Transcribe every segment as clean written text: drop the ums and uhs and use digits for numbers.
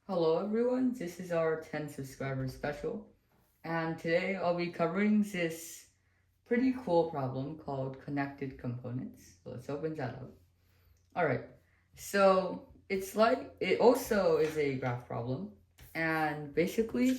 Hello everyone, this is our 10 subscriber special, and today I'll be covering this pretty cool problem called connected components. So let's open that up. Alright, so it also is a graph problem, and basically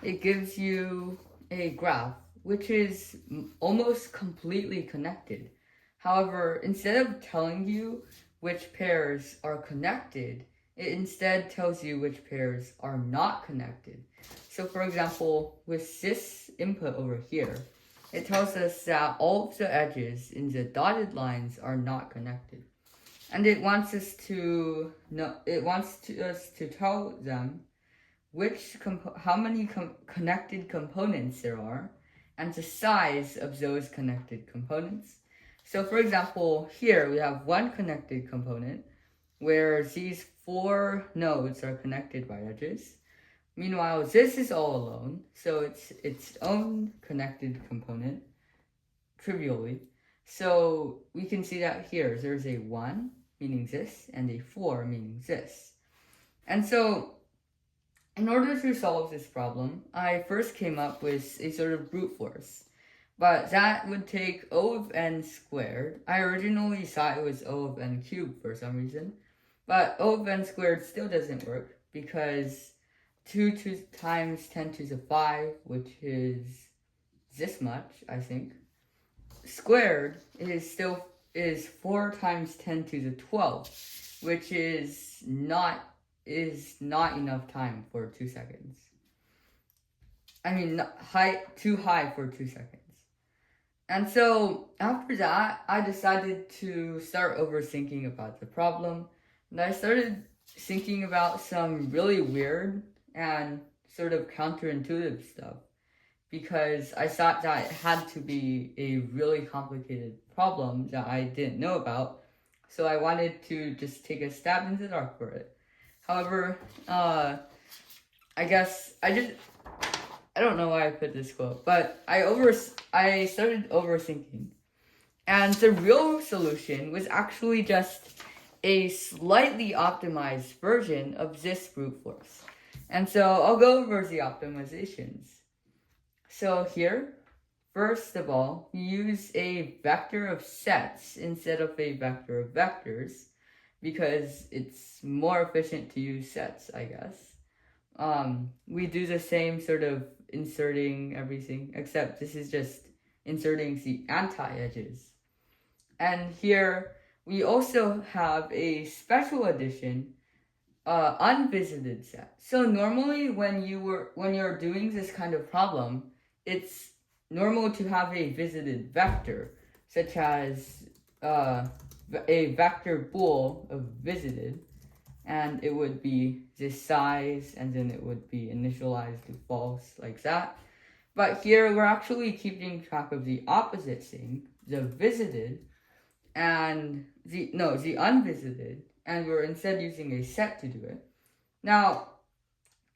it gives you a graph which is almost completely connected. However, instead of telling you which pairs are connected, it instead tells you which pairs are not connected. So for example, with this input over here, it tells us that all of the edges in the dotted lines are not connected. And it wants us to tell them how many connected components there are and the size of those connected components. So for example, here we have one connected component where these four nodes are connected by edges. Meanwhile, this is all alone, so it's its own connected component, trivially. So we can see that here there's a 1, meaning this, and a 4, meaning this. And so in order to solve this problem, I first came up with a sort of brute force. But that would take O of n squared. I originally thought it was O of n cubed for some reason. But O of n squared still doesn't work because 2 times 10 to the 5, which is this much, I think, squared is 4 times 10 to the 12, which is not enough time for 2 seconds. I mean, too high for 2 seconds. And so after that, I decided to start overthinking about the problem. And I started thinking about some really weird and sort of counterintuitive stuff because I thought that it had to be a really complicated problem that I didn't know about. So I wanted to just take a stab in the dark for it. However, I don't know why I put this quote, but I started overthinking. And the real solution was actually just a slightly optimized version of this brute force. And so I'll go over the optimizations. So here, first of all, we use a vector of sets instead of a vector of vectors because it's more efficient to use sets, I guess. We do the same sort of inserting everything, except this is just inserting the anti-edges. And here we also have a special edition, unvisited set. So normally when you're doing this kind of problem, it's normal to have a visited vector, such as a vector bool of visited, and it would be this size, and then it would be initialized to false, like that. But here we're actually keeping track of the opposite thing, the visited, and the unvisited, and we're instead using a set to do it. Now,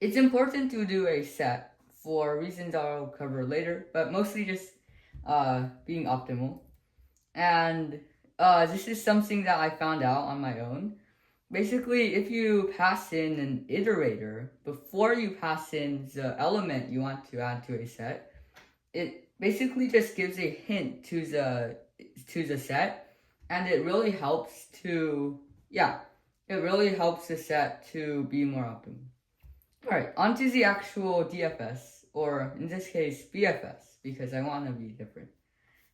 it's important to do a set for reasons I'll cover later, but mostly just being optimal. And this is something that I found out on my own. Basically, if you pass in an iterator before you pass in the element you want to add to a set, it basically just gives a hint to the set, and it really helps the set to be more optimal. Alright, onto the actual DFS, or in this case BFS, because I want to be different.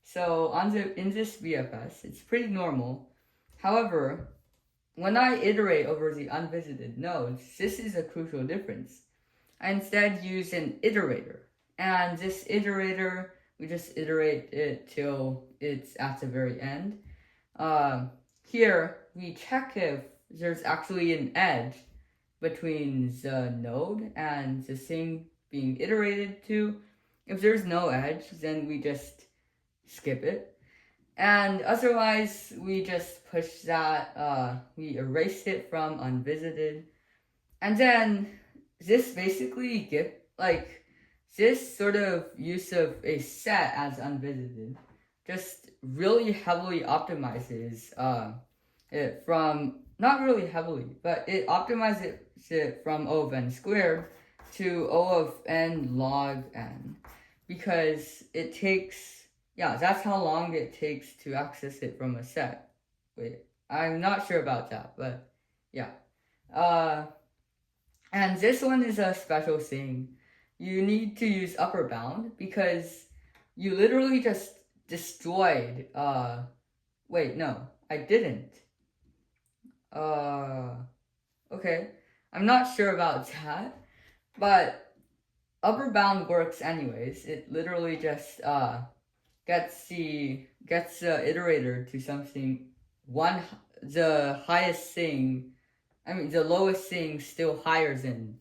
So in this BFS, it's pretty normal. However, when I iterate over the unvisited nodes, this is a crucial difference. I instead use an iterator. And this iterator, we just iterate it till it's at the very end. Here, we check if there's actually an edge between the node and the thing being iterated to. If there's no edge, then we just skip it. And otherwise, we just push that, we erase it from unvisited. And then this basically this sort of use of a set as unvisited just really heavily optimizes it from not really heavily, but it optimizes it from O of n squared to O of n log n, because it takes, yeah, that's how long it takes to access it from a set. Wait, I'm not sure about that, but yeah. And this one is a special thing. You need to use upper bound because you literally just destroyed, wait, no, I didn't. Okay. I'm not sure about that, but upper bound works anyways. It literally just gets the iterator to something one, the highest thing, I mean the lowest thing still higher than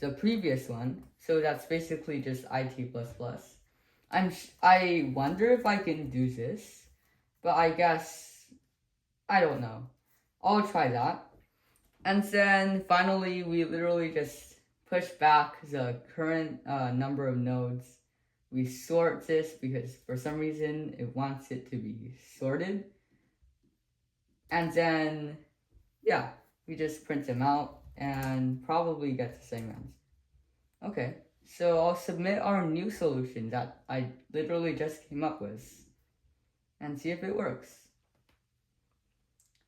the previous one. So that's basically just IT++. I wonder if I can do this, but I guess I don't know. I'll try that. And then finally, we literally just push back the current number of nodes. We sort this because for some reason it wants it to be sorted. And then, yeah, we just print them out and probably get the same answer. Okay, so I'll submit our new solution that I literally just came up with and see if it works.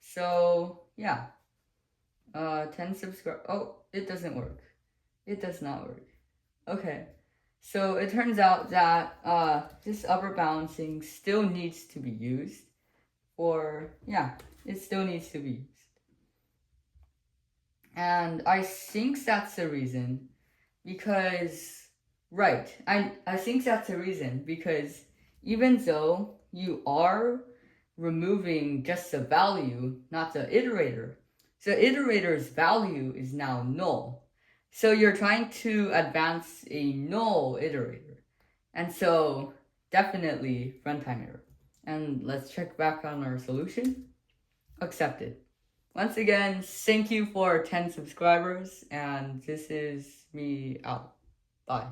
So, yeah. 10 subscribe. Oh, it doesn't work. It does not work. Okay. So it turns out that this upper balancing still needs to be used. Or, yeah, it still needs to be used. And I think that's the reason because, right, I think that's the reason because even though you are removing just the value, not the iterator, the iterator's value is now null. So you're trying to advance a null iterator. And so definitely runtime error. And let's check back on our solution. Accepted. Once again, thank you for 10 subscribers, and this is me out. Bye.